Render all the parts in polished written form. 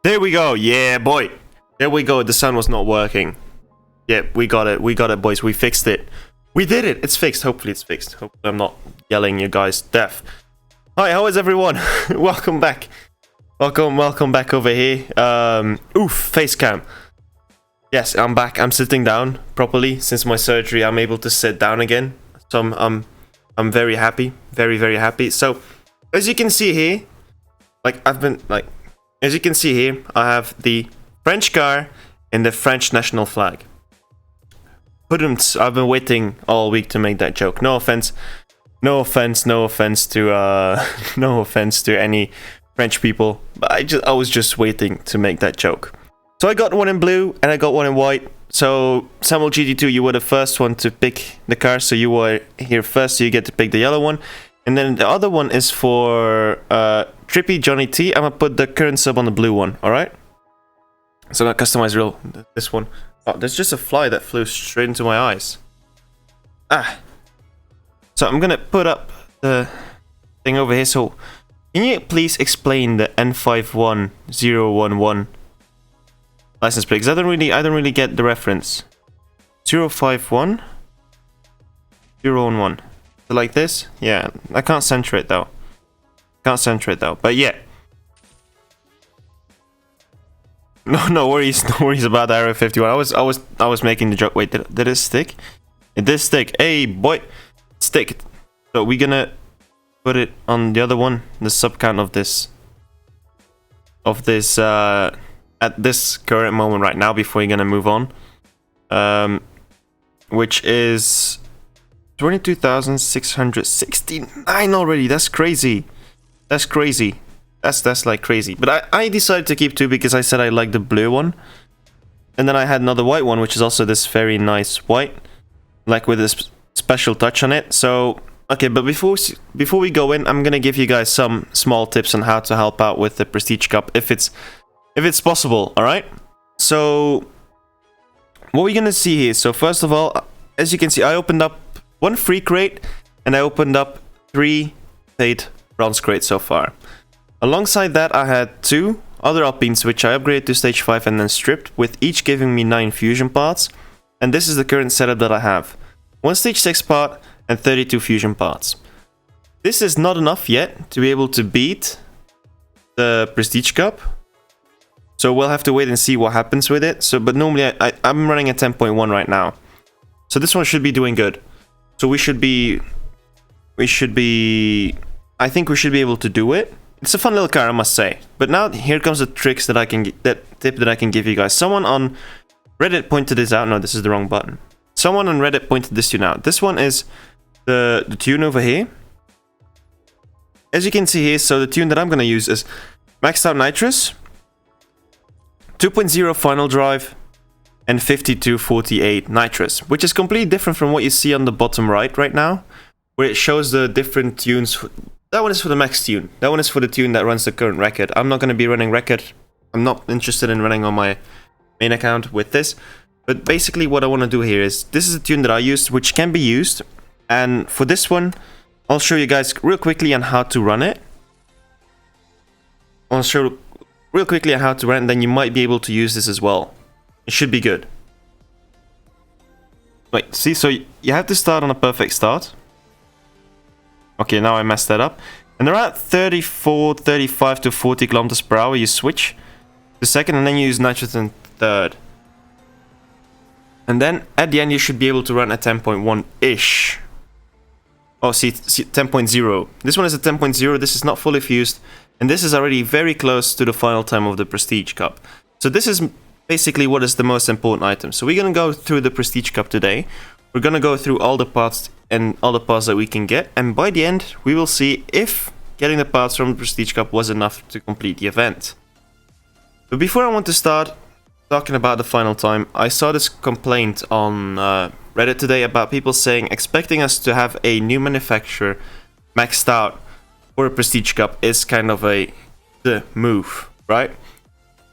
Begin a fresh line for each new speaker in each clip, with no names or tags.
There we go. Yeah, boy. There we go. The sound was not working. Yeah, we got it. We got it, boys. We fixed it. We did it. It's fixed. Hopefully it's fixed. Hopefully I'm not yelling you guys deaf. Hi, how is everyone? Welcome back. Welcome back over here. Face cam. Yes, I'm back. I'm sitting down properly. Since my surgery, I'm able to sit down again. So I'm very happy. Very, very happy. So, as you can see here, as you can see here, I have the French car and the French national flag. I've been waiting all week to make that joke. No offense to no offense to any French people, but I was just waiting to make that joke. So I got one in blue and I got one in white. So Samuel GT2, you were the first one to pick the car, so you were here first, so you get to pick the yellow one. And then the other one is for Trippy Johnny T. I'm gonna put the current sub on the blue one, alright? So I'm gonna customize this one. Oh, there's just a fly that flew straight into my eyes. So I'm gonna put up the thing over here. So can you please explain the N51011 license plate? Because I don't really get the reference. 051 011. So like this? Yeah, I can't center it though. But yeah. No worries about the Area 51. I was making the joke. Wait, did it stick? It did stick. Hey boy, stick. So we're gonna put it on the other one, the sub count of this at this current moment right now before you're gonna move on. Which is 22,669 already. That's crazy. That's like crazy. But I decided to keep two because I said I like the blue one. And then I had another white one, which is also this very nice white, like with this special touch on it. So, okay, but before we go in, I'm gonna give you guys some small tips on how to help out with the Prestige Cup if it's possible, alright? So, what we're gonna see here, so first of all, as you can see, I opened up one free crate, and I opened up 3 paid bronze crates so far. Alongside that, I had 2 other Alpines, which I upgraded to stage 5 and then stripped, with each giving me 9 fusion parts. And this is the current setup that I have. 1 stage 6 part and 32 fusion parts. This is not enough yet to be able to beat the Prestige Cup. So we'll have to wait and see what happens with it. So, but normally I'm running at 10.1 right now. So this one should be doing good. So I think we should be able to do it. It's a fun little car, I must say. But now here comes the tricks that tip that I can give you guys. Someone on Reddit pointed this out. No, this is the wrong button. Someone on Reddit pointed this to you out. This one is the tune over here. As you can see here, so the tune that I'm gonna use is maxed out nitrous, 2.0 final drive, and 5248 nitrous, which is completely different from what you see on the bottom right now, where it shows the different tunes. That one is for the max tune. That one is for the tune that runs the current record. I'm not going to be running record. I'm not interested in running on my main account with this. But basically what I want to do here is, this is a tune that I used, which can be used. And for this one, I'll show you guys real quickly on how to run it. I'll show real quickly on how to run it, and then you might be able to use this as well. It should be good. Wait, see, so you have to start on a perfect start. Okay, now I messed that up. And around 35 to 40 kilometers per hour, you switch to second, and then you use nitrous in third. And then at the end, you should be able to run at 10.1-ish. Oh, see 10.0. This one is a 10.0. This is not fully fused, and this is already very close to the final time of the Prestige Cup. So this is basically what is the most important item. So we're gonna go through the Prestige Cup today. We're gonna go through all the parts and all the parts that we can get, and by the end we will see if getting the parts from the Prestige Cup was enough to complete the event. But before I want to start talking about the final time, I saw this complaint on Reddit today about people saying expecting us to have a new manufacturer maxed out for a Prestige Cup is kind of the move, right?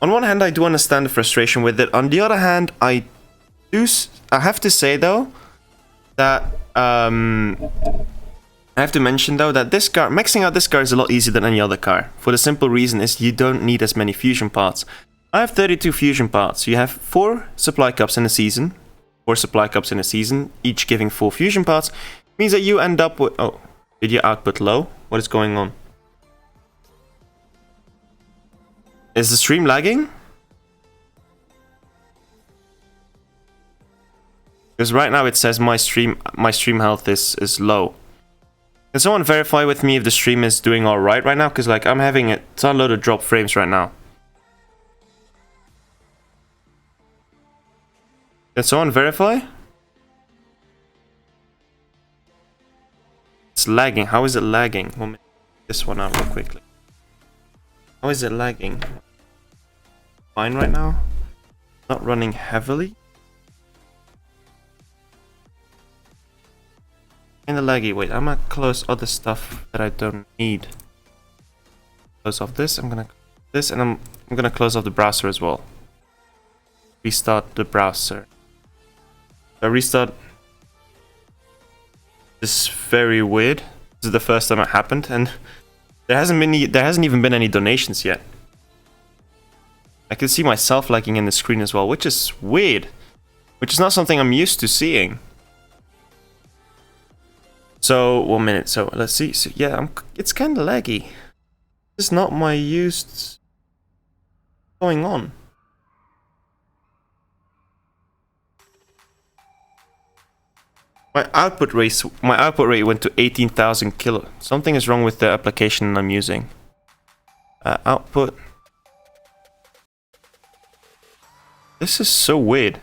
On one hand, I do understand the frustration with it. On the other hand, I have to say though that I have to mention though that this car, maxing out this car is a lot easier than any other car. For the simple reason is you don't need as many fusion parts. I have 32 fusion parts. You have 4 supply cups in a season. 4 supply cups in a season, each giving 4 fusion parts. Means that you end up with... Oh, did your output low? What is going on? Is the stream lagging? Because right now it says my stream health is low. Can someone verify with me if the stream is doing alright right now? Because like I'm having a ton load of drop frames right now. Can someone verify? It's lagging. How is it lagging? Let me take this one out real quickly. How is it lagging? Fine right now. Not running heavily. Kinda laggy. Wait, I'm gonna close other stuff that I don't need. Close off this. I'm gonna close this, and I'm gonna close off the browser as well. Restart the browser. I restart. This is very weird. This is the first time it happened, and there hasn't even been any donations yet. I can see myself lagging in the screen as well, which is weird. Which is not something I'm used to seeing. So 1 minute. So let's see. So yeah, it's kind of laggy. This is not my used. What's going on? My output rate went to 18,000 kilo. Something is wrong with the application I'm using. Output. This is so weird.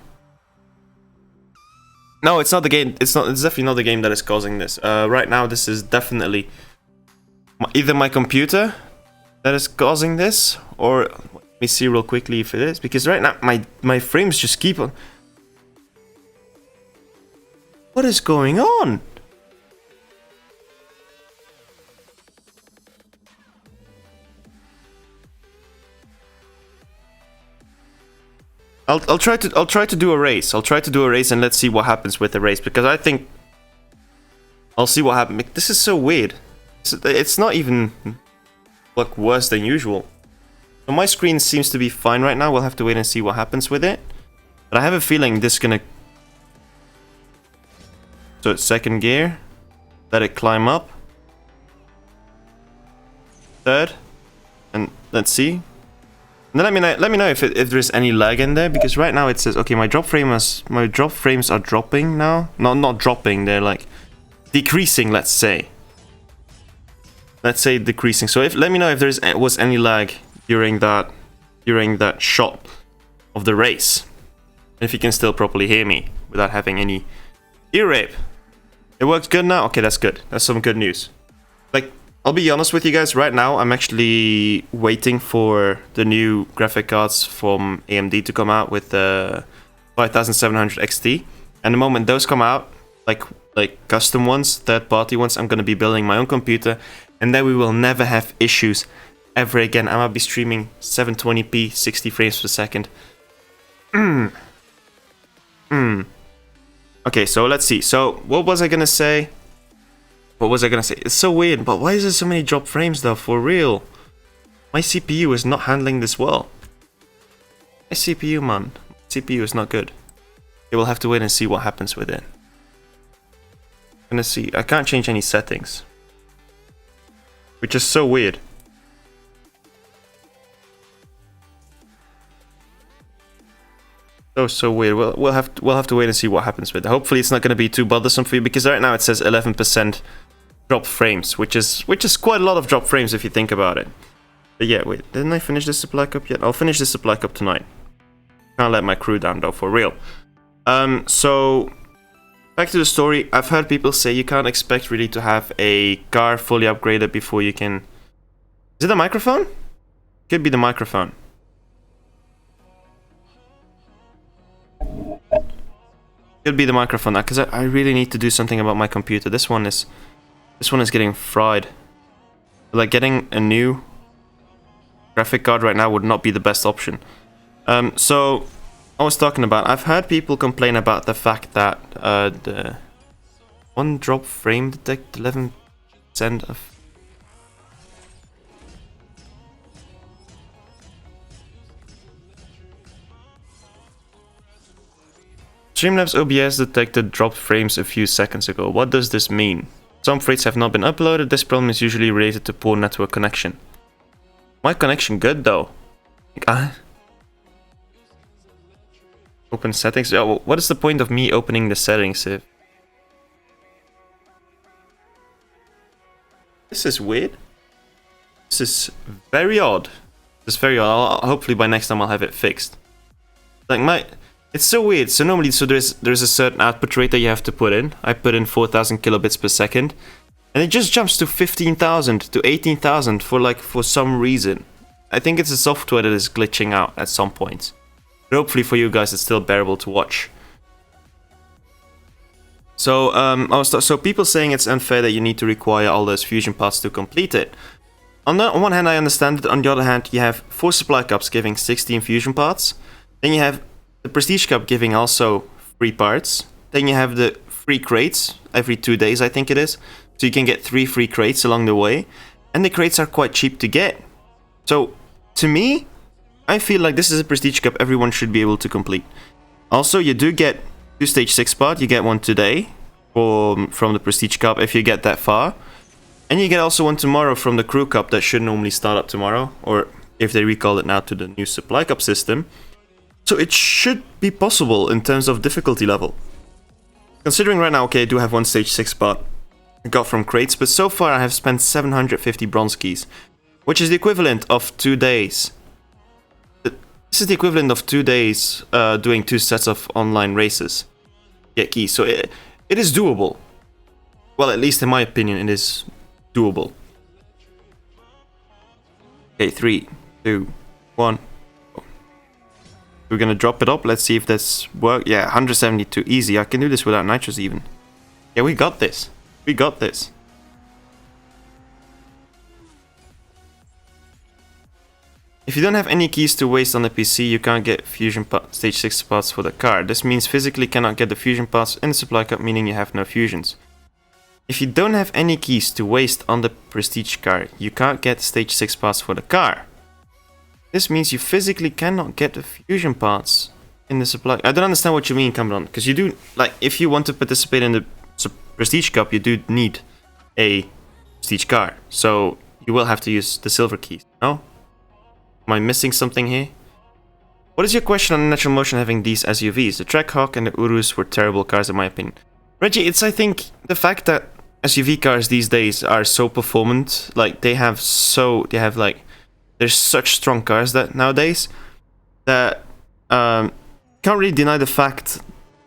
No, it's not the game. It's definitely not the game that is causing this. Right now, this is definitely either my computer that is causing this, or let me see real quickly if it is. Because right now, my frames just keep on. What is going on? I'll try to do a race. I'll try to do a race and let's see what happens with the race, because I think I'll see what happens. This is so weird. It's not even like worse than usual. So my screen seems to be fine right now. We'll have to wait and see what happens with it. But I have a feeling this is gonna. So it's second gear. Let it climb up. Third, and let's see. And then let me know if there's any lag in there, because right now it says okay, my drop frames are dropping now. Not dropping, they're like decreasing, let's say. Let's say decreasing. So let me know if was any lag during that shot of the race. If you can still properly hear me without having any ear rape. It works good now? Okay, that's good. That's some good news. Like, I'll be honest with you guys, right now I'm actually waiting for the new graphic cards from AMD to come out with the 5700 XT. And the moment those come out, like custom ones, third-party ones, I'm gonna be building my own computer, and then we will never have issues ever again. I'm gonna be streaming 720p, 60 frames per second. Okay, so let's see. So what was I gonna say? It's so weird, but why is there so many drop frames though? For real, my CPU is not handling this well. My CPU, man. CPU is not good. Okay, we'll have to wait and see what happens with it. I'm gonna see. I can't change any settings, which is so weird. So weird. We'll have to wait and see what happens with it. Hopefully it's not going to be too bothersome for you, because right now it says 11% drop frames, which is quite a lot of drop frames if you think about it. But yeah, wait, didn't I finish this supply cup yet? I'll finish this supply cup tonight. Can't let my crew down though, for real. So back to the story. I've heard people say you can't expect really to have a car fully upgraded before you can. Is it the microphone? Could be the microphone. Could be the microphone, because I really need to do something about my computer. This one is getting fried. Like, getting a new graphic card right now would not be the best option. So I was talking about, I've heard people complain about the fact that the one drop frame detect 11 Send a... Streamlabs OBS detected dropped frames a few seconds ago. What does this mean? Some frames have not been uploaded. This problem is usually related to poor network connection. My connection good though. Open settings. Oh, what is the point of me opening the settings if... This is weird. This is very odd. This is very odd. Hopefully by next time I'll have it fixed. Like it's so weird. So normally, there's a certain output rate that you have to put in. I put in 4,000 kilobits per second, and it just jumps to 15,000 to 18,000 for some reason. I think it's the software that is glitching out at some point. But hopefully for you guys, it's still bearable to watch. So so people saying it's unfair that you need to require all those fusion parts to complete it. On one hand, I understand it. On the other hand, you have 4 supply cups giving 16 fusion parts. Then you have the Prestige Cup giving also 3 parts. Then you have the free crates every 2 days, I think it is. So you can get 3 free crates along the way. And the crates are quite cheap to get. So, to me, I feel like this is a Prestige Cup everyone should be able to complete. Also, you do get 2 Stage 6 parts. You get one today from the Prestige Cup if you get that far. And you get also one tomorrow from the Crew Cup that should normally start up tomorrow. Or if they recall it now to the new Supply Cup system. So it should be possible in terms of difficulty level. Considering right now, okay, I do have one Stage 6 part I got from crates, but so far I have spent 750 bronze keys, which is the equivalent of 2 days. This is the equivalent of 2 days doing 2 sets of online races. Get keys, so it is doable. Well, at least in my opinion, it is doable. Okay, 3, 2, 1. We're gonna drop it up. Let's see if this works. Yeah, 172, easy. I can do this without nitros even. Yeah, we got this. We got this. If you don't have any keys to waste on the PC, you can't get fusion stage 6 parts for the car. This means physically cannot get the fusion parts in the supply cup, meaning you have no fusions. If you don't have any keys to waste on the Prestige car, you can't get stage 6 parts for the car. This means you physically cannot get the fusion parts in the supply. I don't understand what you mean, Cameron, because you do, like, if you want to participate in the Prestige Cup, you do need a Prestige car. So you will have to use the silver keys, no? Am I missing something here? What is your question on Natural Motion having these SUVs? The Trackhawk and the Urus were terrible cars in my opinion. Reggie, it's, I think, the fact that SUV cars these days are so performant, like, there's such strong cars that nowadays that can't really deny the fact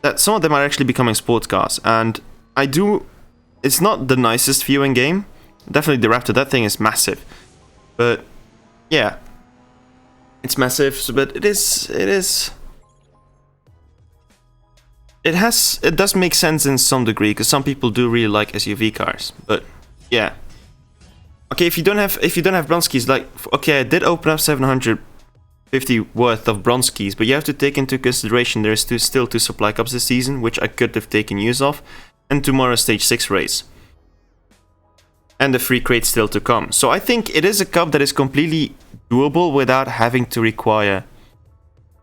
that some of them are actually becoming sports cars. And it's not the nicest view in game. Definitely the Raptor, that thing is massive. But yeah, it's massive. But it does make sense in some degree because some people do really like SUV cars. But yeah. Okay, if you don't have bronze keys, like, okay, I did open up 750 worth of bronze keys, but you have to take into consideration there's still 2 supply cups this season, which I could have taken use of, and tomorrow's stage 6 race. And the free crate still to come. So I think it is a cup that is completely doable without having to require.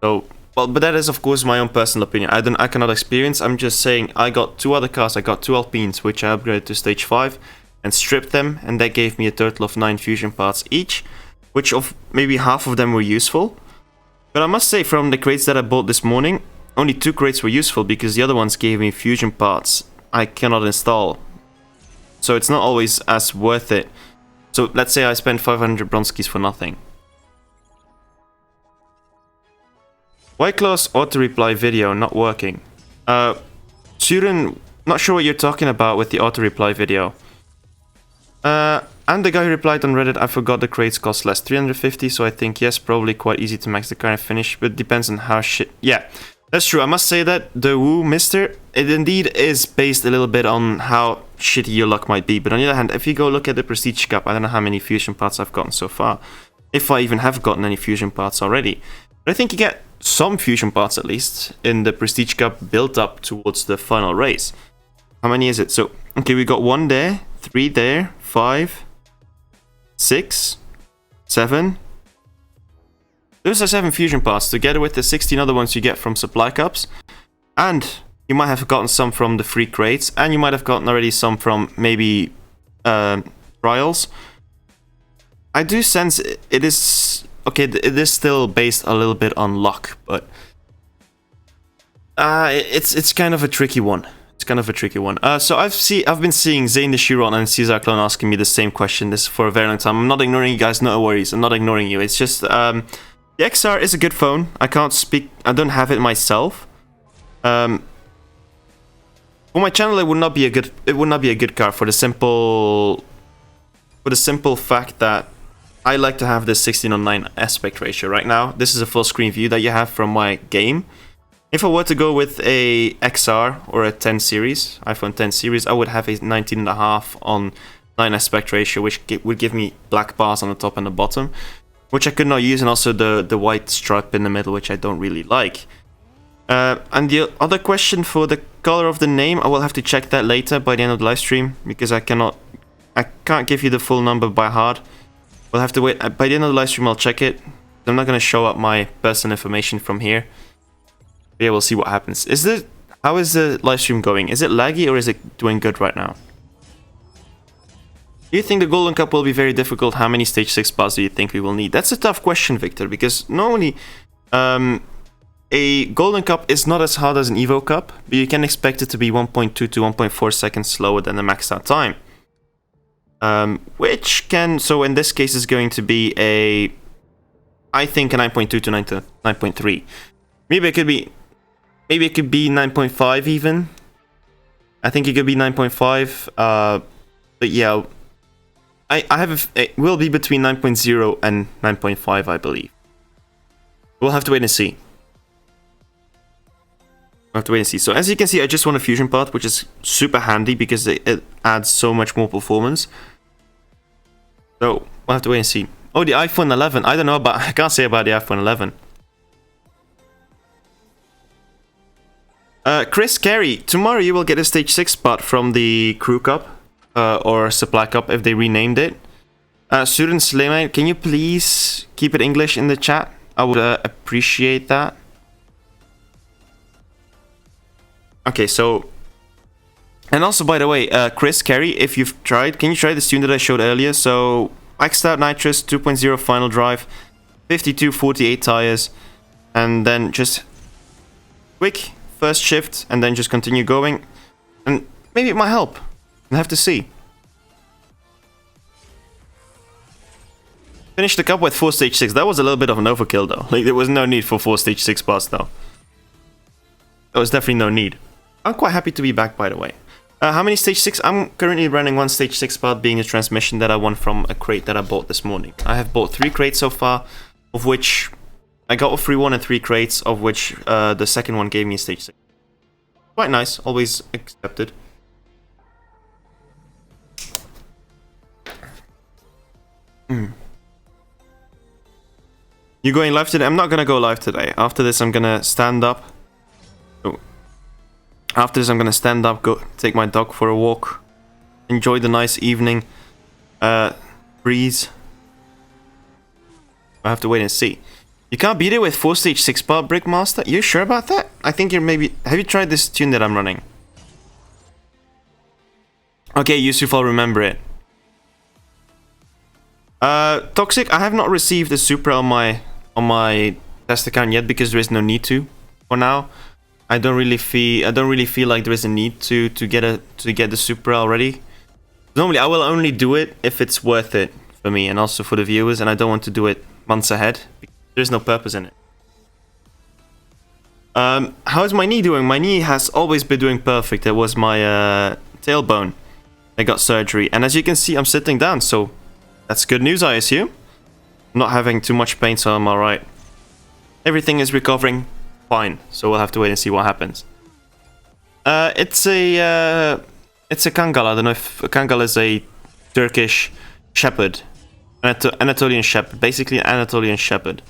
So, well, but that is of course my own personal opinion. I cannot experience. I'm just saying I got 2 other cars. I got 2 Alpines, which I upgraded to stage 5. And stripped them, and that gave me a total of 9 fusion parts each, which of maybe half of them were useful. But I must say, from the crates that I bought this morning, only 2 crates were useful because the other ones gave me fusion parts I cannot install. So it's not always as worth it. So let's say I spent 500 bronze keys for nothing. Whiteclaw's auto-reply video not working. Surin, not sure what you're talking about with the auto-reply video. I'm the guy who replied on Reddit, I forgot the crates cost less, 350, so I think yes, probably quite easy to max the car and finish, but depends on how shit... Yeah, that's true, I must say that the Woo Mister, it indeed is based a little bit on how shitty your luck might be, but on the other hand, if you go look at the Prestige Cup, I don't know how many fusion parts I've gotten so far, if I even have gotten any fusion parts already. But I think you get some fusion parts at least in the Prestige Cup built up towards the final race. How many is it? So, okay, we got 1 there, 3 there, 5, 6, 7. Those are 7 fusion parts, together with the 16 other ones you get from supply cups. And you might have gotten some from the free crates, and you might have gotten already some from maybe trials. I do sense it is... Okay, it is still based a little bit on luck, but... it's kind of a tricky one. It's kind of a tricky one. So I've been seeing Zane the Chiron and Caesar Clone asking me the same question this for a very long time. I'm not ignoring you guys, no worries. I'm not ignoring you. It's just the XR is a good phone. I can't speak. I don't have it myself. For my channel, it would not be a good. It would not be a good car for the simple fact that I like to have this 16:9 aspect ratio. Right now, this is a full screen view that you have from my game. If I were to go with a XR or a 10 series, iPhone 10 series, I would have a 19.5 on 9 aspect ratio, which would give me black bars on the top and the bottom, which I could not use, and also the white stripe in the middle, which I don't really like. And the other question for the color of the name, I will have to check that later by the end of the live stream, because I can't give you the full number by heart. We'll have to wait. By the end of the live stream, I'll check it. I'm not going to show up my personal information from here. Yeah, we'll see what happens. How is the live stream going? Is it laggy or is it doing good right now? Do you think the Golden Cup will be very difficult? How many stage 6 spots do you think we will need? That's a tough question, Victor, because normally a Golden Cup is not as hard as an Evo Cup, but you can expect it to be 1.2 to 1.4 seconds slower than the maxed out time. So in this case is going to be I think a 9.2 to 9.3. Maybe it could be 9.5 even. I think it could be 9.5. But yeah, it will be between 9.0 and 9.5, I believe. We'll have to wait and see. So as you can see, I just won a fusion part, which is super handy because it adds so much more performance. So we'll have to wait and see. Oh, the iPhone 11. I don't know about. I can't say about the iPhone 11. Chris Carey, tomorrow you will get a stage 6 spot from the Crew Cup or Supply Cup if they renamed it. Student Slayman, can you please keep it English in the chat? I would appreciate that. Okay, so... And also, by the way, Chris Carey, if you've tried, can you try this tune that I showed earlier? So, maxed out nitrous, 2.0 final drive, 52/48 tires, and then just quick first shift, and then just continue going, and maybe it might help. We'll have to see. Finish the cup with 4 stage 6. That was a little bit of an overkill though. Like, there was no need for 4 stage 6 spots though. There was definitely no need. I'm quite happy to be back, by the way. How many stage 6? I'm currently running 1 stage 6 spot, being a transmission that I won from a crate that I bought this morning. I have bought 3 crates so far, of which I got a free one and 3 crates, of which the second one gave me a stage 6. Quite nice, always accepted. You going live today? I'm not gonna go live today. After this, I'm gonna stand up. Oh. After this, I'm gonna stand up, go take my dog for a walk, enjoy the nice evening breeze. I have to wait and see. You can't beat it with 4 stage 6 part, Brickmaster? You sure about that? I think you're maybe... Have you tried this tune that I'm running? Okay, Yusuf, I'll remember it. Toxic, I have not received a Supra on my test account yet because there is no need to for now. I don't really feel like there is a need to get the Supra already. Normally, I will only do it if it's worth it for me and also for the viewers, and I don't want to do it months ahead. There's no purpose in it. How's my knee doing? My knee has always been doing perfect. It was my tailbone. I got surgery, and as you can see, I'm sitting down, so that's good news, I assume. I'm not having too much pain, so I'm alright. Everything is recovering fine, so we'll have to wait and see what happens. It's a Kangal. I don't know if a Kangal is a Turkish shepherd. Anatolian shepherd. Basically an Anatolian shepherd.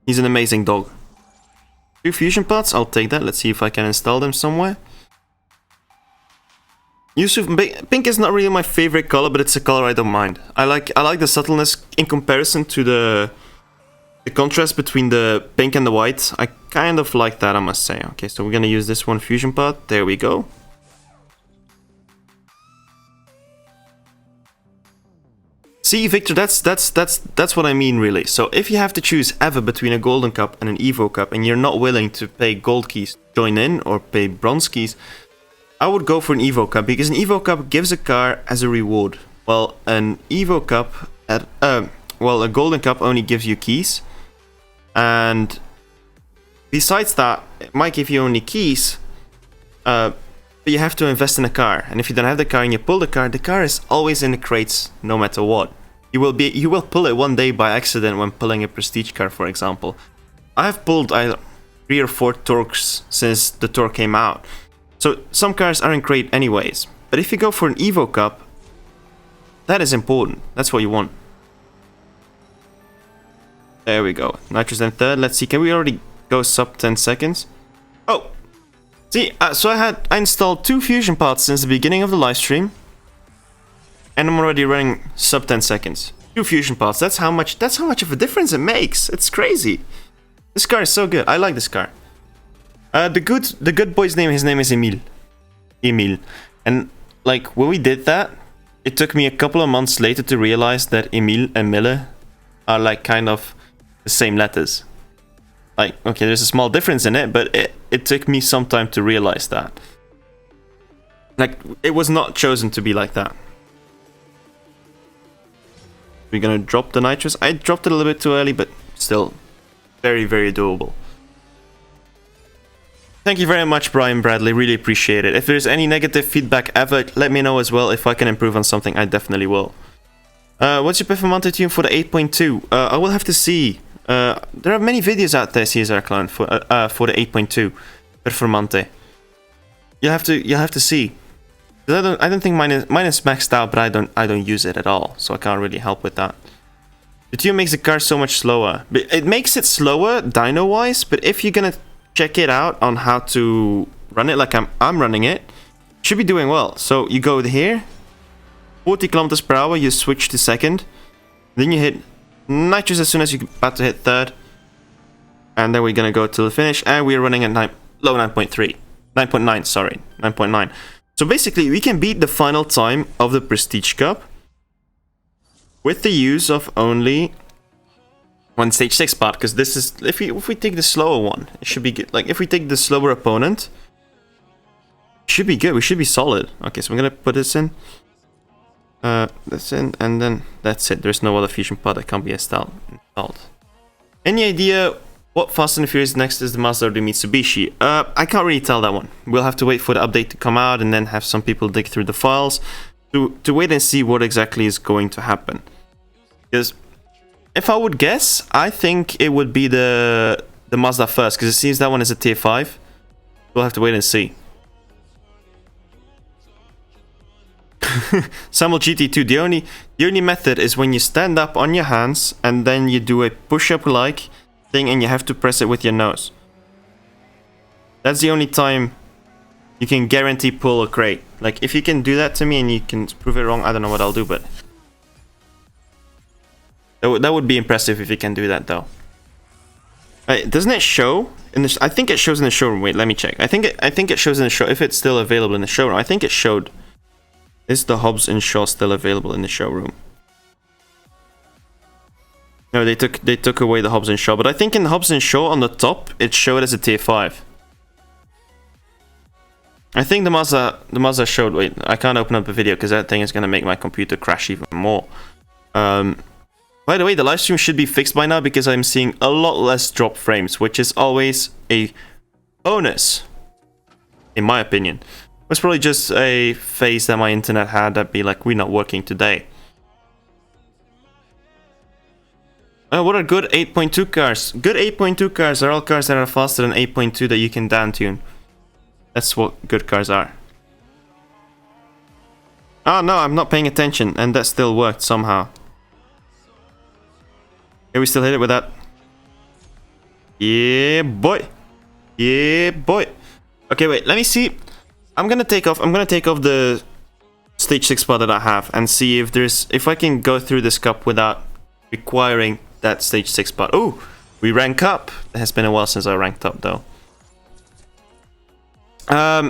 He's an amazing dog. 2 fusion parts, I'll take that. Let's see if I can install them somewhere. Yusuf, pink is not really my favorite color, but it's a color I don't mind. I like the subtleness in comparison to the contrast between the pink and the white. I kind of like that, I must say. Okay, so we're gonna use this one fusion part. There we go. See, Victor, that's what I mean, really. So if you have to choose ever between a golden cup and an Evo cup, and you're not willing to pay gold keys to join in or pay bronze keys, I would go for an Evo cup, because an Evo cup gives a car as a reward. Well, an Evo cup well, a golden cup only gives you keys, and besides that, it might give you only keys. But you have to invest in a car, and if you don't have the car and you pull the car is always in the crates, no matter what. You will pull it one day by accident when pulling a prestige car, for example. I have pulled 3 or 4 Torques since the Torque came out, so some cars are in crate anyways. But if you go for an Evo Cup, that is important. That's what you want. There we go. Nitrous in third. Let's see. Can we already go sub 10 seconds? Oh. See, so I installed 2 fusion parts since the beginning of the live stream, and I'm already running sub 10 seconds. 2 fusion parts. That's how much of a difference it makes. It's crazy. This car is so good. I like this car. The good boy's name. His name is Emil. Emil. And like when we did that, it took me a couple of months later to realize that Emil and Mille are like kind of the same letters. Like, okay, there's a small difference in it, but it took me some time to realize that. Like, it was not chosen to be like that. We're gonna drop the nitrous. I dropped it a little bit too early, but still very, very doable. Thank you very much, Brian Bradley. Really appreciate it. If there's any negative feedback ever, let me know as well. If I can improve on something, I definitely will. What's your performante tune for the 8.2? I will have to see. There are many videos out there, CSR Clown, for the 8.2 performante. You have to see. I don't think mine is maxed out, but I don't use it at all, so I can't really help with that. The tune makes the car so much slower. But it makes it slower dyno wise, but if you're gonna check it out on how to run it like I'm running it, should be doing well. So you go here, 40 kilometers per hour, you switch to second, then you hit nitrous as soon as you're about to hit third, and then we're gonna go to the finish, and we're running at low 9.3, 9.9, sorry, 9.9. So basically, we can beat the final time of the Prestige Cup with the use of only one stage 6 part, because this is if we take the slower one, it should be good. Like if we take the slower opponent, it should be good. We should be solid. Okay, so I'm gonna put this in. That's in, and then that's it. There's no other fusion part that can be installed. Any idea what Fast and Furious next is, the Mazda or the Mitsubishi? I can't really tell that one. We'll have to wait for the update to come out and then have some people dig through the files to wait and see what exactly is going to happen. Because if I would guess, I think it would be the Mazda first, because it seems that one is a tier 5. We'll have to wait and see. Samuel GT2, the only method is when you stand up on your hands and then you do a push-up like thing and you have to press it with your nose. That's the only time you can guarantee pull a crate. Like if you can do that to me and you can prove it wrong, I don't know what I'll do, but that would be impressive if you can do that though. Doesn't it show in the? I think it shows in the showroom. Wait, let me check. I think it shows in the show if it's still available in the showroom. I think it showed. Is the Hobbs and Shaw still available in the showroom? No, they took away the Hobbs and Shaw, but I think in the Hobbs and Shaw on the top it showed as a tier 5. I think the Mazda showed. Wait, I can't open up the video because that thing is gonna make my computer crash even more. By the way, the live stream should be fixed by now because I'm seeing a lot less drop frames, which is always a bonus, in my opinion. It was probably just a phase that my internet had that be like, we're not working today. What are good 8.2 cars? Good 8.2 cars are all cars that are faster than 8.2 that you can down tune. That's what good cars are. Oh no, I'm not paying attention, and that still worked somehow. Okay, we still hit it with that. Yeah, boy. Yeah, boy. Okay, wait, let me see. I'm gonna take off the stage 6 spot that I have and see if I can go through this cup without requiring that stage 6 spot. Oh, we rank up. It has been a while since I ranked up though.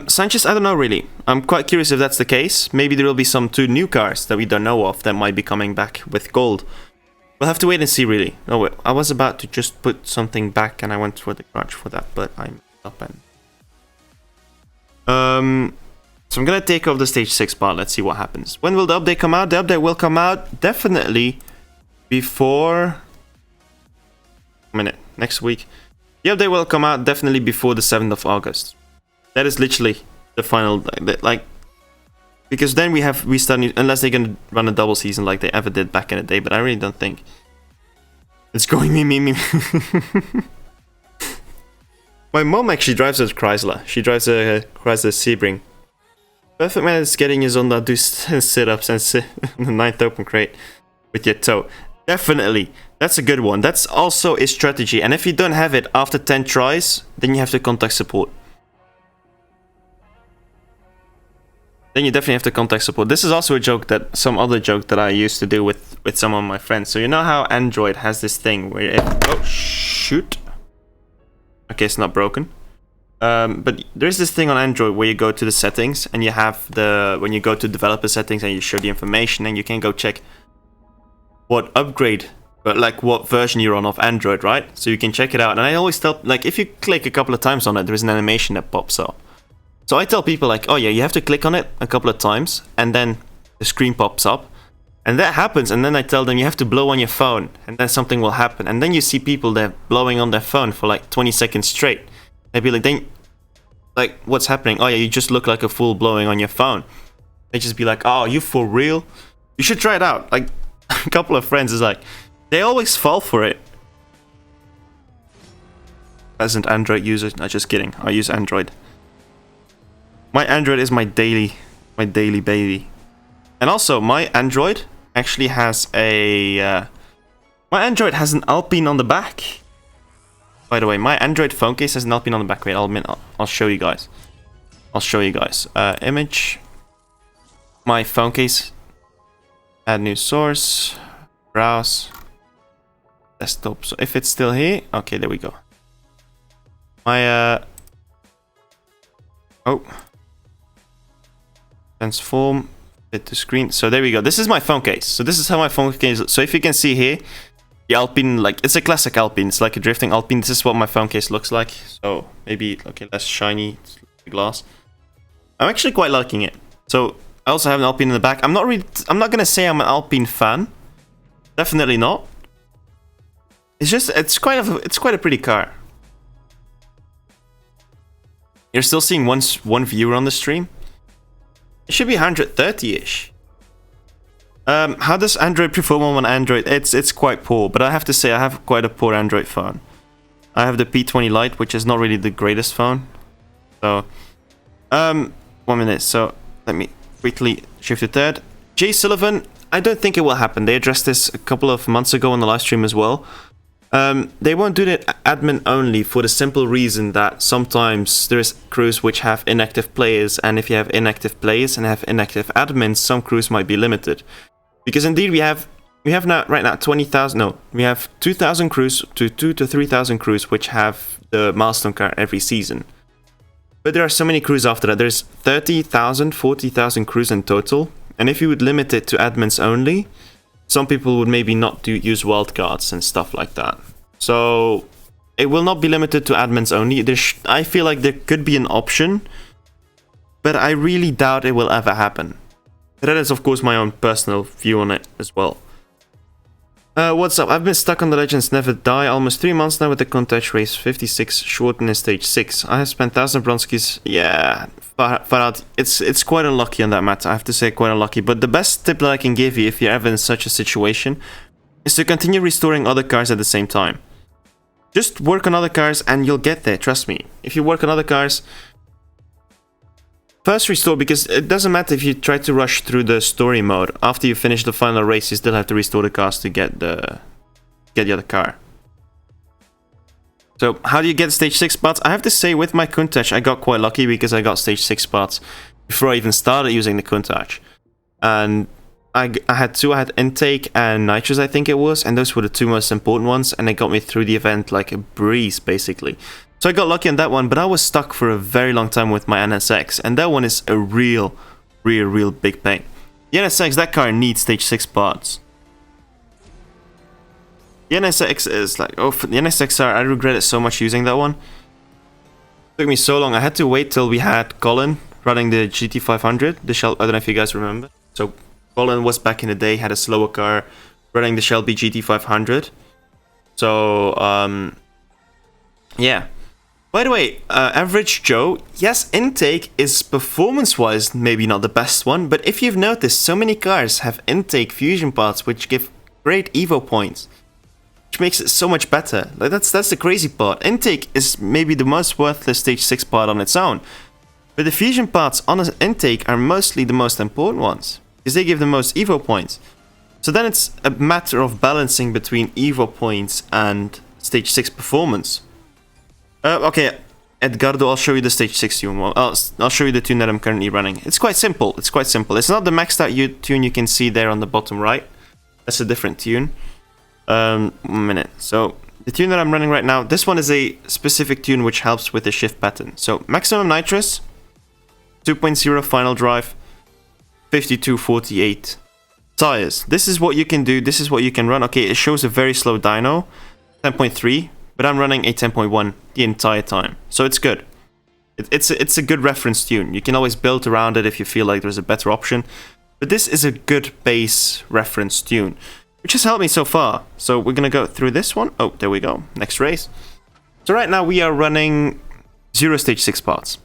Sanchez, I don't know really. I'm quite curious if that's the case. Maybe there will be some 2 new cars that we don't know of that might be coming back with gold. We'll have to wait and see really. Oh wait, I was about to just put something back and I went for the garage for that, but I'm up and... So I'm gonna take off the stage 6 spot. Let's see what happens. When will the update come out? The update will come out definitely before... A minute, next week. The update will come out definitely before the 7th of August. That is literally the final, like, because then we start, unless they're gonna run a double season like they ever did back in the day, but I really don't think. It's going me. My mom actually drives a Chrysler. She drives a Chrysler Sebring. Perfect man is getting his on that do sit-ups and sit on the 9th open crate with your toe. Definitely. That's a good one. That's also a strategy. And if you don't have it after 10 tries, then you have to contact support. Then you definitely have to contact support. This is also a joke some other joke that I used to do with some of my friends. So you know how Android has this thing where oh shoot. Okay, it's not broken. But there's this thing on Android where you go to the settings and you have when you go to developer settings and you show the information and you can go check what upgrade, but like what version you're on of Android, right? So you can check it out. And I always tell, like, if you click a couple of times on it, there's an animation that pops up. So I tell people like, oh yeah, you have to click on it a couple of times and then the screen pops up and that happens, and then I tell them you have to blow on your phone and then something will happen, and then you see people there blowing on their phone for like 20 seconds straight. They'd be like, what's happening? Oh yeah, you just look like a fool blowing on your phone. They just be like, oh, you for real? You should try it out. Like a couple of friends is like, they always fall for it. As an Android user, no, just kidding. I use Android. My Android is my daily baby. And also, my Android actually has my Android has an Alpine on the back. By the way, my Android phone case has an Alpine on the back. Wait, I'll show you guys. Image. My phone case. Add new source. Browse. Desktop. So if it's still here, okay, there we go. My transform fit to screen. So there we go. This is my phone case. So this is how my phone case. So if you can see here, the Alpine, like, it's a classic Alpine. It's like a drifting Alpine. This is what my phone case looks like. So maybe okay, less shiny glass. I'm actually quite liking it. So I also have an Alpine in the back. I'm not gonna say I'm an Alpine fan. Definitely not. It's just it's quite a pretty car. You're still seeing one viewer on the stream. It should be 130-ish. How does Android perform on Android? It's quite poor, but I have to say I have quite a poor Android phone. I have the P20 Lite, which is not really the greatest phone. So, 1 minute. So let me quickly shift to third. Jay Sullivan, I don't think it will happen. They addressed this a couple of months ago on the live stream as well. They won't do it admin only for the simple reason that sometimes there's crews which have inactive players, and if you have inactive players and have inactive admins, some crews might be limited. Because indeed we have now right now 20,000. No, we have 2,000 crews to 2,000 to 3,000 crews which have the milestone car every season. But there are so many crews after that. There's 30,000, 40,000 crews in total, and if you would limit it to admins only, some people would maybe not use wildcards and stuff like that. So it will not be limited to admins only. I feel like there could be an option, but I really doubt it will ever happen. But that is of course my own personal view on it as well. What's up? I've been stuck on the Legends Never Die almost 3 months now with the Countach race 56 shortened in stage 6. I have spent 1,000 bronskis. Yeah, far out. It's quite unlucky on that matter. I have to say quite unlucky. But the best tip that I can give you if you're ever in such a situation is to continue restoring other cars at the same time. Just work on other cars and you'll get there, trust me. If you work on other cars, first restore, because it doesn't matter if you try to rush through the story mode. After you finish the final race, you still have to restore the cars to get the other car. So how do you get stage 6 spots? I have to say with my Countach I got quite lucky because I got stage 6 spots before I even started using the Countach. and I had two. I had intake and nitrous, I think it was, and those were the two most important ones, and they got me through the event like a breeze, basically. So I got lucky on that one, but I was stuck for a very long time with my NSX, and that one is a real big pain. The NSX, that car needs stage 6 parts. The NSX is like, oh, for the NSXR, I regret it so much using that one. It took me so long. I had to wait till we had Colin running the GT500, the Shell. I don't know if you guys remember. So Colin was back in the day, had a slower car running the Shelby GT500. So, yeah. By the way, Average Joe, yes, intake is performance-wise maybe not the best one, but if you've noticed, so many cars have intake fusion parts which give great Evo points, which makes it so much better. Like that's the crazy part. Intake is maybe the most worthless stage 6 part on its own, but the fusion parts on an intake are mostly the most important ones, because they give the most Evo points. So then it's a matter of balancing between Evo points and stage 6 performance. Okay, Edgardo, I'll show you the stage 6 tune. Well, I'll show you the tune that I'm currently running. It's quite simple. It's quite simple. It's not the maxed out tune you can see there on the bottom right. That's a different tune. 1 minute. So the tune that I'm running right now, this one is a specific tune which helps with the shift pattern. So maximum nitrous, 2.0 final drive, 5248 tires. This is what you can do. This is what you can run. Okay, it shows a very slow dyno, 10.3. But I'm running a 10.1 the entire time, so it's good. It's a good reference tune. You can always build around it if you feel like there's a better option. But this is a good base reference tune, which has helped me so far. So we're gonna go through this one. Oh, there we go. Next race. So right now we are running 0 stage 6 parts.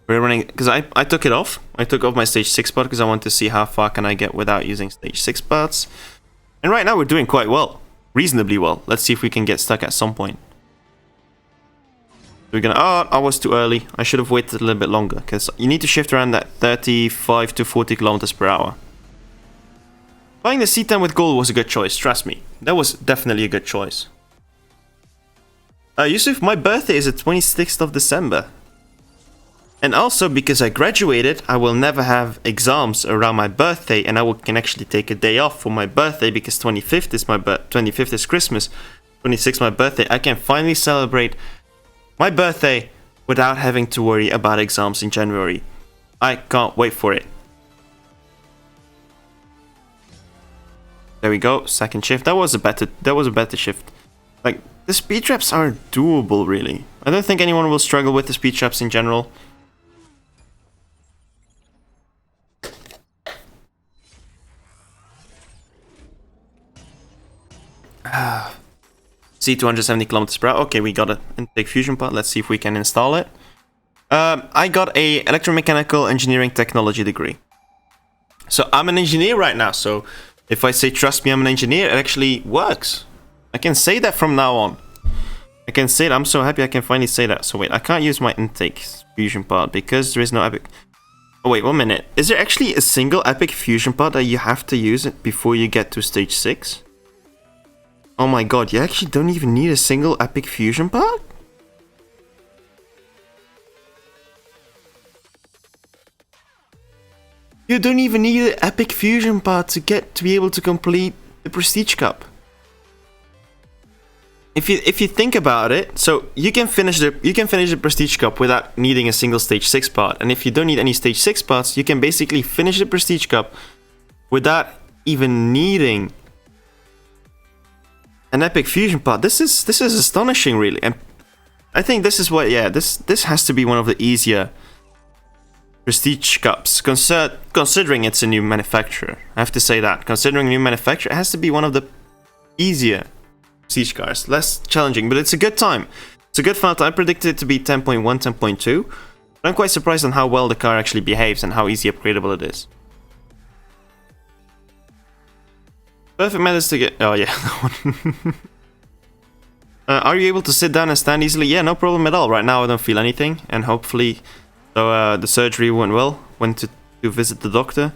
We're running, because I took it off. I took off my stage 6 part because I want to see how far can I get without using stage 6 parts. And right now we're doing quite well. Reasonably well. Let's see if we can get stuck at some point. We're gonna... Oh, I was too early. I should have waited a little bit longer, because you need to shift around that 35 to 40 kilometers per hour. Buying the C10 with gold was a good choice, trust me. That was definitely a good choice. Yusuf, my birthday is the 26th of December. And also, because I graduated, I will never have exams around my birthday, and I can actually take a day off for my birthday, because 25th is 25th is Christmas, 26th my birthday. I can finally celebrate my birthday without having to worry about exams in January. I can't wait for it. There we go, second shift. That was a better shift. Like, the speed traps are doable, really. I don't think anyone will struggle with the speed traps in general. See, 270 kilometers per hour. Okay, we got an intake fusion part. Let's see if we can install it. I got a electromechanical engineering technology degree. So I'm an engineer right now. So if I say trust me, I'm an engineer, it actually works. I can say that from now on. I can say it. I'm so happy I can finally say that. So wait, I can't use my intake fusion part because there is no epic. Oh wait, 1 minute. Is there actually a single epic fusion part that you have to use it before you get to stage 6? Oh my god, you actually don't even need a single epic fusion part? You don't even need an epic fusion part to be able to complete the Prestige Cup. If you think about it, so you can finish the Prestige Cup without needing a single stage 6 part, and if you don't need any stage 6 parts, you can basically finish the Prestige Cup without even needing an epic fusion part. This is astonishing, really, and I think this is what, yeah, this has to be one of the easier Prestige Cups, considering it's a new manufacturer. I have to say that, considering a new manufacturer, it has to be one of the easier Prestige cars. Less challenging, but it's a good time. It's a good fun time. I predicted it to be 10.1, 10.2, but I'm quite surprised on how well the car actually behaves and how easy upgradable it is. Perfect methods to get... Oh yeah, that one. Are you able to sit down and stand easily? Yeah, no problem at all. Right now I don't feel anything, and hopefully... So the surgery went well. Went to visit the doctor.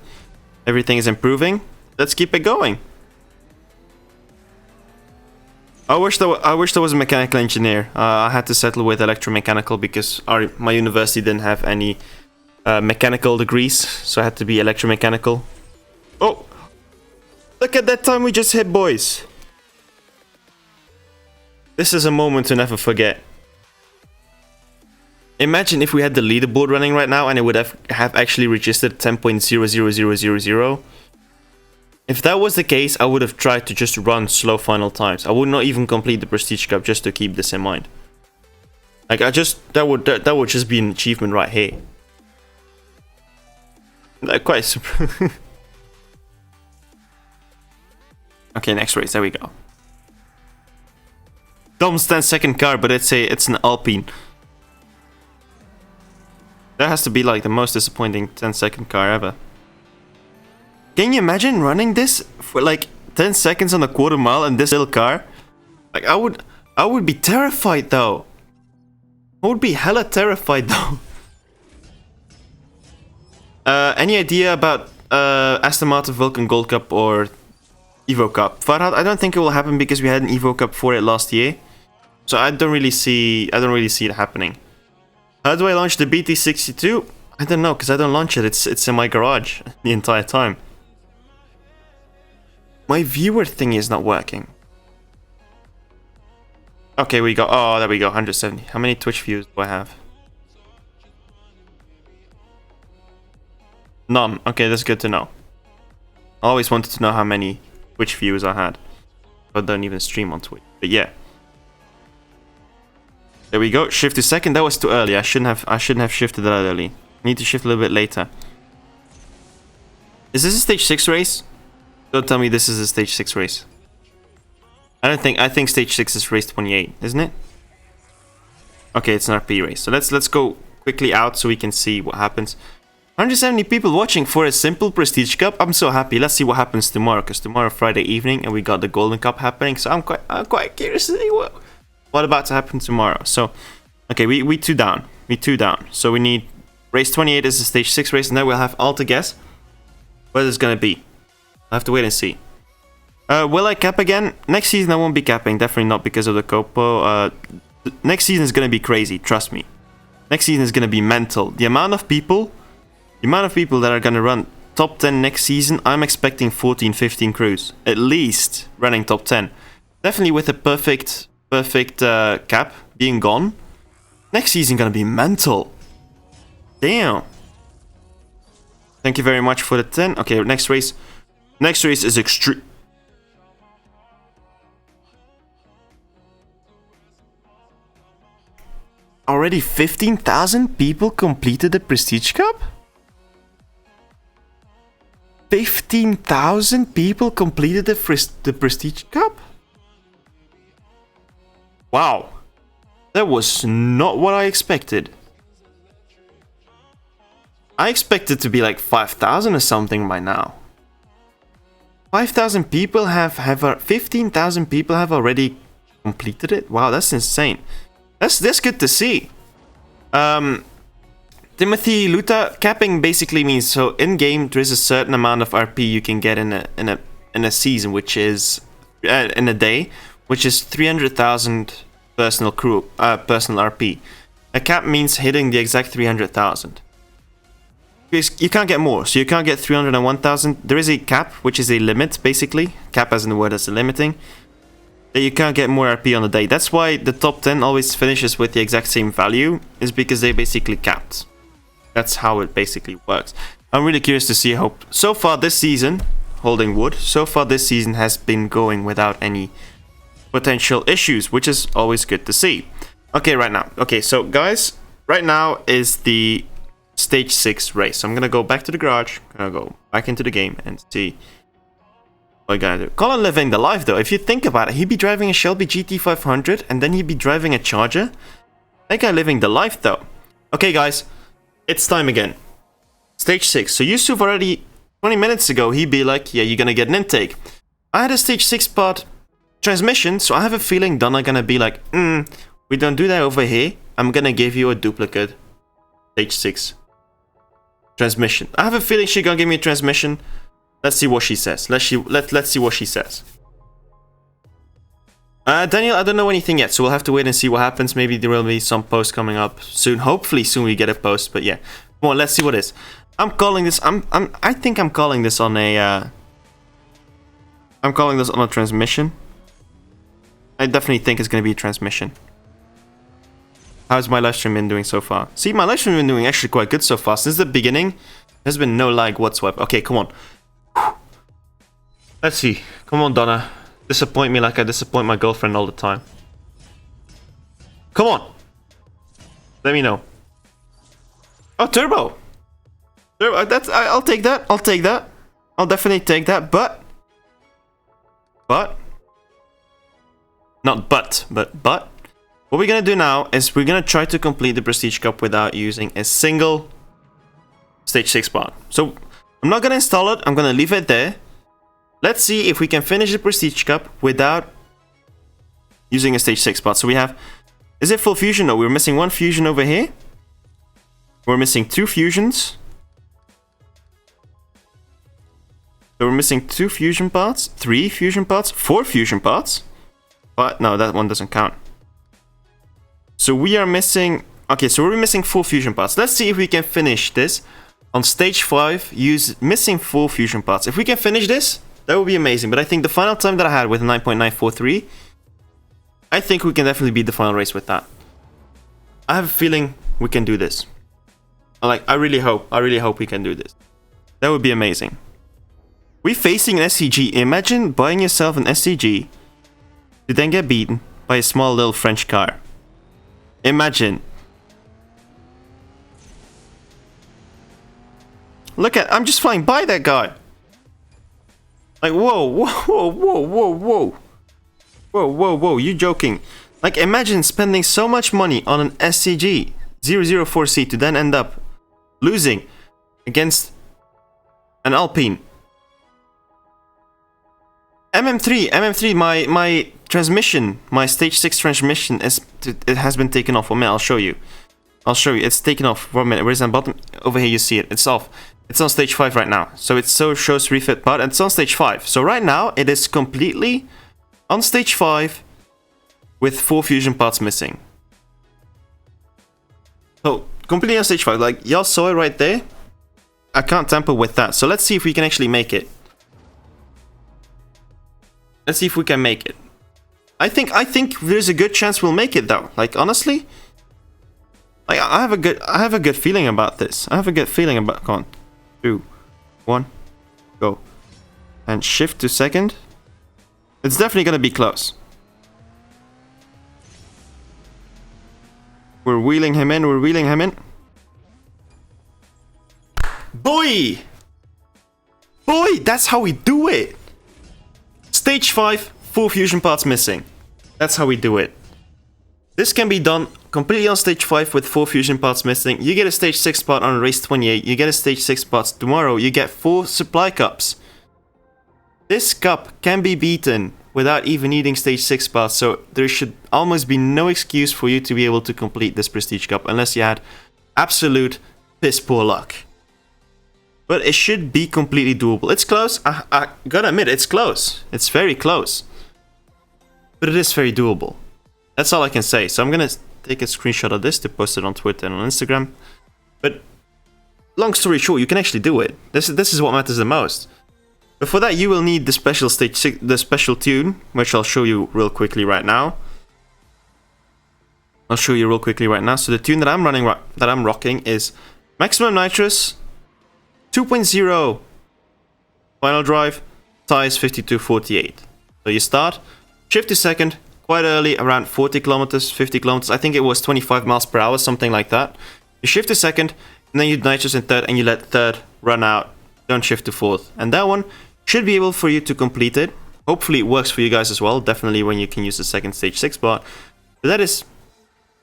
Everything is improving. Let's keep it going. I wish there was a mechanical engineer. I had to settle with electromechanical because my university didn't have any mechanical degrees, so I had to be electromechanical. Oh! Look at that time we just hit, boys! This is a moment to never forget. Imagine if we had the leaderboard running right now and it would have actually registered 10.00000. If that was the case, I would have tried to just run slow final times. I would not even complete the Prestige Cup just to keep this in mind. Like that would just be an achievement right here. Like quite super. Okay, next race. There we go. Dom's 10-second car, but it's an Alpine. That has to be like the most disappointing 10-second car ever. Can you imagine running this for like 10 seconds on a quarter mile in this little car? Like I would be terrified though. I would be hella terrified though. Any idea about Aston Martin Vulcan Gold Cup or Evo Cup? Farhad, I don't think it will happen because we had an Evo Cup for it last year. So I don't really see it happening. How do I launch the BT62? I don't know, because I don't launch it. It's in my garage the entire time. My viewer thing is not working. Okay, we go. Oh, there we go. 170. How many Twitch views do I have? None. Okay, that's good to know. I always wanted to know how many Twitch views I had. I don't even stream on Twitch. But yeah. There we go. Shift to second. That was too early. I shouldn't have shifted that early. Need to shift a little bit later. Is this a stage 6 race? Don't tell me this is a stage 6 race. I think stage 6 is race 28, isn't it? Okay, it's an RP race. So let's go quickly out so we can see what happens. 170 people watching for a simple Prestige Cup. I'm so happy. Let's see what happens tomorrow, because tomorrow Friday evening and we got the Golden Cup happening. So I'm quite curious to see what about to happen tomorrow. So okay, we two down. We two down. So we need race 28 is a stage 6 race, and then we'll have all to guess what it's gonna be. I'll have to wait and see. Will I cap again? Next season I won't be capping, definitely not because of the Copo. Next season is gonna be crazy, trust me. Next season is gonna be mental. The amount of people that are gonna run top 10 next season, I'm expecting 14, 15 crews. At least running top 10. Definitely with a perfect cap being gone. Next season gonna be mental. Damn. Thank you very much for the 10. Okay, next race. Next race is extreme. Already 15,000 people completed the Prestige Cup? 15,000 people completed the Prestige Cup? Wow. That was not what I expected. I expected to be like 5,000 or something by now. 5,000 people have 15,000 people have already completed it? Wow, that's insane. That's good to see. Timothy Luta, capping basically means, so in game there is a certain amount of RP you can get in a season, which is in a day, which is 300,000 personal RP. A cap means hitting the exact 300,000. You can't get more, so you can't get 301,000. There is a cap, which is a limit, basically. Cap as in the word as a limiting. That you can't get more RP on a day. That's why the top 10 always finishes with the exact same value, is because they basically capped. That's how it basically works. I'm really curious to see how, so far this season, holding wood, so far this season has been going without any potential issues, which is always good to see. Okay, right now. Okay, so guys, right now is the stage 6 race. So I'm gonna go back to the garage, I'm gonna go back into the game and see what I gotta do. Colin living the life though. If you think about it, he'd be driving a Shelby GT500 and then he'd be driving a Charger. That guy living the life though. Okay guys, it's time again. Stage 6. So Yusuf already 20 minutes ago, he'd be like, yeah, you're gonna get an intake. I had a stage 6 part transmission, so I have a feeling Donna gonna be like, we don't do that over here. I'm gonna give you a duplicate stage 6 transmission. I have a feeling she's gonna give me a transmission. Let's see what she says. Let's see what she says. Daniel, I don't know anything yet, so we'll have to wait and see what happens. Maybe there will be some post coming up soon. Hopefully soon we get a post, but yeah. Come on, let's see what it is. I'm calling this. I think I'm calling this on a. I'm calling this on a transmission. I definitely think it's gonna be a transmission. How's my live stream been doing so far? See, my live stream has been doing actually quite good so far. Since the beginning, there's been no lag whatsoever. Okay, come on. Let's see. Come on, Donna. Disappoint me like I disappoint my girlfriend all the time. Come on. Let me know. Oh, turbo. Turbo. I'll take that. I'll take that. I'll definitely take that. But. Not but. What we're gonna do now is we're gonna try to complete the Prestige Cup without using a single Stage 6 part. So I'm not gonna install it, I'm gonna leave it there. Let's see if we can finish the Prestige Cup without using a Stage 6 part. So we have, is it full fusion? No, we're missing one fusion over here. We're missing two fusions. So we're missing two fusion parts, three fusion parts, four fusion parts. But no, that one doesn't count. So we are missing... Okay, so we're missing 4 fusion parts. Let's see if we can finish this on stage 5, missing 4 fusion parts. If we can finish this, that would be amazing. But I think the final time that I had with 9.943, I think we can definitely beat the final race with that. I have a feeling we can do this. I really hope we can do this. That would be amazing. We're facing an SCG. Imagine buying yourself an SCG to then get beaten by a small little French car. Imagine. Look at, I'm just flying by that guy. Like, whoa, you joking. Like, imagine spending so much money on an SCG 004C to then end up losing against an Alpine. MM3, my transmission, my stage 6 transmission it has been taken off. 1 minute, I'll show you. It's taken off. 1 minute. Where's the bottom? Over here, you see it. It's off. It's on stage 5 right now. So it shows refit part, and it's on stage 5. So right now, it is completely on stage 5 with 4 fusion parts missing. So completely on stage 5. Like, y'all saw it right there. I can't tamper with that. So let's see if we can actually make it. Let's see if we can make it. I think there's a good chance we'll make it though. Like, honestly, like I have a good feeling about this. I have a good feeling about. Come on, 2, 1, go, and shift to second. It's definitely gonna be close. We're wheeling him in. Boy, that's how we do it. Stage 5, 4 fusion parts missing. That's how we do it. This can be done completely on stage 5 with 4 fusion parts missing. You get a stage 6 part on race 28. You get a stage 6 part tomorrow. You get 4 supply cups. This cup can be beaten without even needing stage 6 parts. So there should almost be no excuse for you to be able to complete this Prestige Cup unless you had absolute piss poor luck. But it should be completely doable. It's close. I gotta admit, it's close. It's very close. But it is very doable. That's all I can say. So I'm gonna take a screenshot of this to post it on Twitter and on Instagram. But long story short, you can actually do it. This is what matters the most. But for that, you will need the special stage 6, the special tune, which I'll show you real quickly right now. So the tune that I'm rocking is Maximum Nitrous 2.0 final drive, size 5248. So you start, shift to second, quite early, around 40 kilometers, 50 kilometers. I think it was 25 miles per hour, something like that. You shift to second, and then you nitrous in third, and you let third run out. Don't shift to fourth. And that one should be able for you to complete it. Hopefully it works for you guys as well. Definitely when you can use the second stage 6 part. But that is,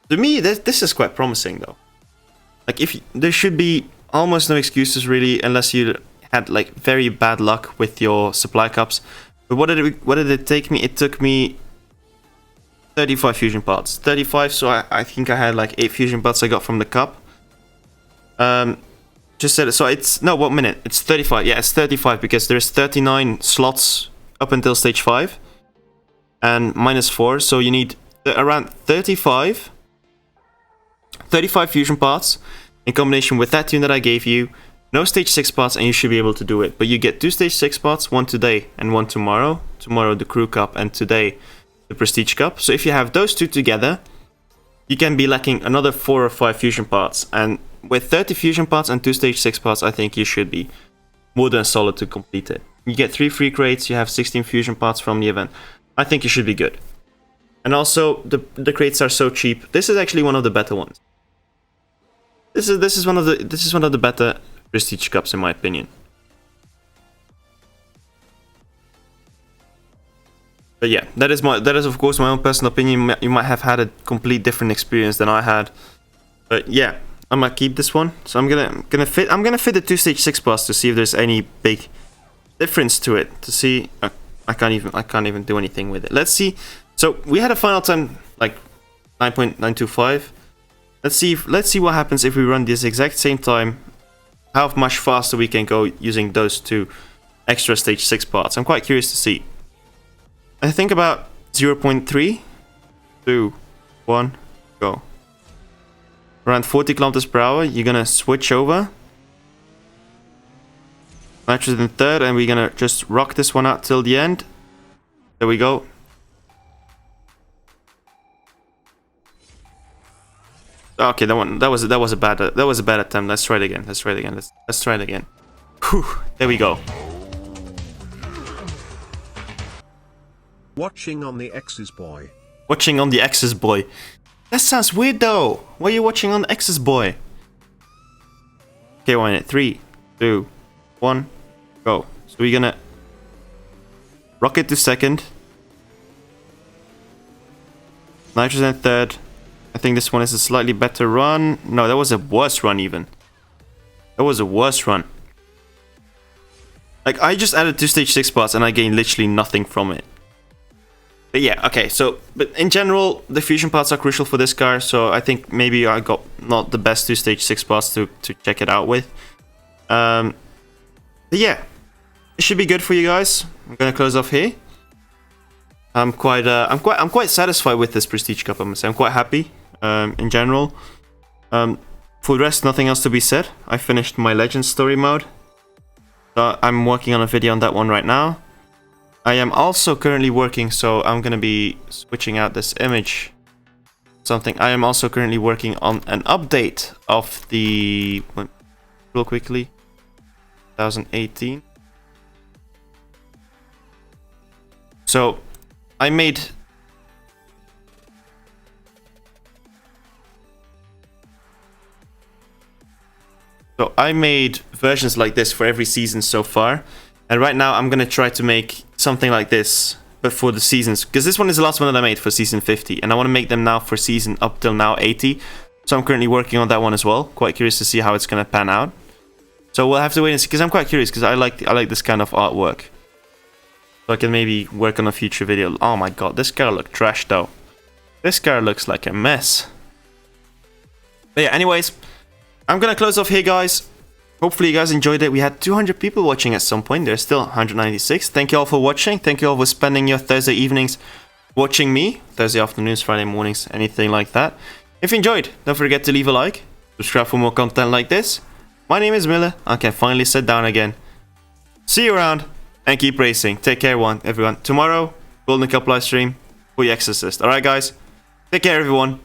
to me, this is quite promising though. Like, there should be almost no excuses really, unless you had like very bad luck with your supply cups. But what did it take me? It took me 35 fusion parts. 35, so I think I had like 8 fusion parts I got from the cup. Just said it. So it's no, 1 minute. It's 35. Yeah, it's 35 because there's 39 slots up until stage 5 and -4. So you need around 35 fusion parts. in combination with that tune that I gave you, no stage 6 spots, and you should be able to do it. But you get 2 stage 6 spots, one today and one tomorrow. Tomorrow the Crew Cup and today the Prestige Cup. So if you have those two together, you can be lacking another 4 or 5 fusion parts. And with 30 fusion parts and 2 stage 6 parts, I think you should be more than solid to complete it. You get 3 free crates, you have 16 fusion parts from the event. I think you should be good. And also, the crates are so cheap. This is actually one of the better ones. This is one of the better Prestige Cups in my opinion. But yeah, that is of course my own personal opinion. You might have had a complete different experience than I had. But yeah, I might keep this one. So I'm gonna fit the 2 stage 6 pass to see if there's any big difference to it. To see, I can't even do anything with it. Let's see. So we had a final time like 9.925. Let's see what happens if we run this exact same time. How much faster we can go using those 2 extra stage 6 parts. I'm quite curious to see. I think about 0.3, 2, 1, go. Around 40 kilometers per hour, you're gonna switch over. Nitrogen third, and we're gonna just rock this one out till the end. There we go. Okay, that was a bad attempt. Let's try it again. Let's try it again. Whew, there we go.
Watching on the X's boy.
Watching on the X's boy. That sounds weird though. Why are you watching on the X's boy? Okay, why not? 3, 2, 1, go. So we're gonna rocket to second. Nitrogen third. I think this one is a slightly better run. No, that was a worse run even. That was a worse run. Like, I just added 2 stage 6 spots and I gained literally nothing from it. But yeah, okay, so, but in general, the fusion parts are crucial for this car, so I think maybe I got not the best 2 stage 6 parts to check it out with. But yeah, it should be good for you guys. I'm gonna close off here. I'm quite satisfied with this Prestige Cup, I must say. I'm quite happy. In general, for the rest, nothing else to be said. I finished my Legends story mode, so I'm working on a video on that one right now. I am also currently working, so I'm gonna be switching out this image. I am also currently working on an update of the real quickly 2018. So I made versions like this for every season so far, and right now I'm gonna try to make something like this but for the seasons, because this one is the last one that I made for season 50 and I want to make them now for season up till now 80. So I'm currently working on that one as well. Quite curious to see how it's gonna pan out. So we'll have to wait and see, because I'm quite curious, because I like this kind of artwork. So I can maybe work on a future video. Oh my god, this car looks trash though. This car looks like a mess. But yeah, anyways, I'm gonna close off here, guys. Hopefully you guys enjoyed it. We had 200 people watching at some point. There's still 196. Thank you all for watching. Thank you all for spending your Thursday evenings watching me. Thursday afternoons, Friday mornings, anything like that. If you enjoyed, don't forget to leave a like. Subscribe for more content like this. My name is Miller. I can finally sit down again. See you around and keep racing. Take care, everyone. Tomorrow, Golden Cup live stream for the Exorcist. Alright, guys? Take care, everyone.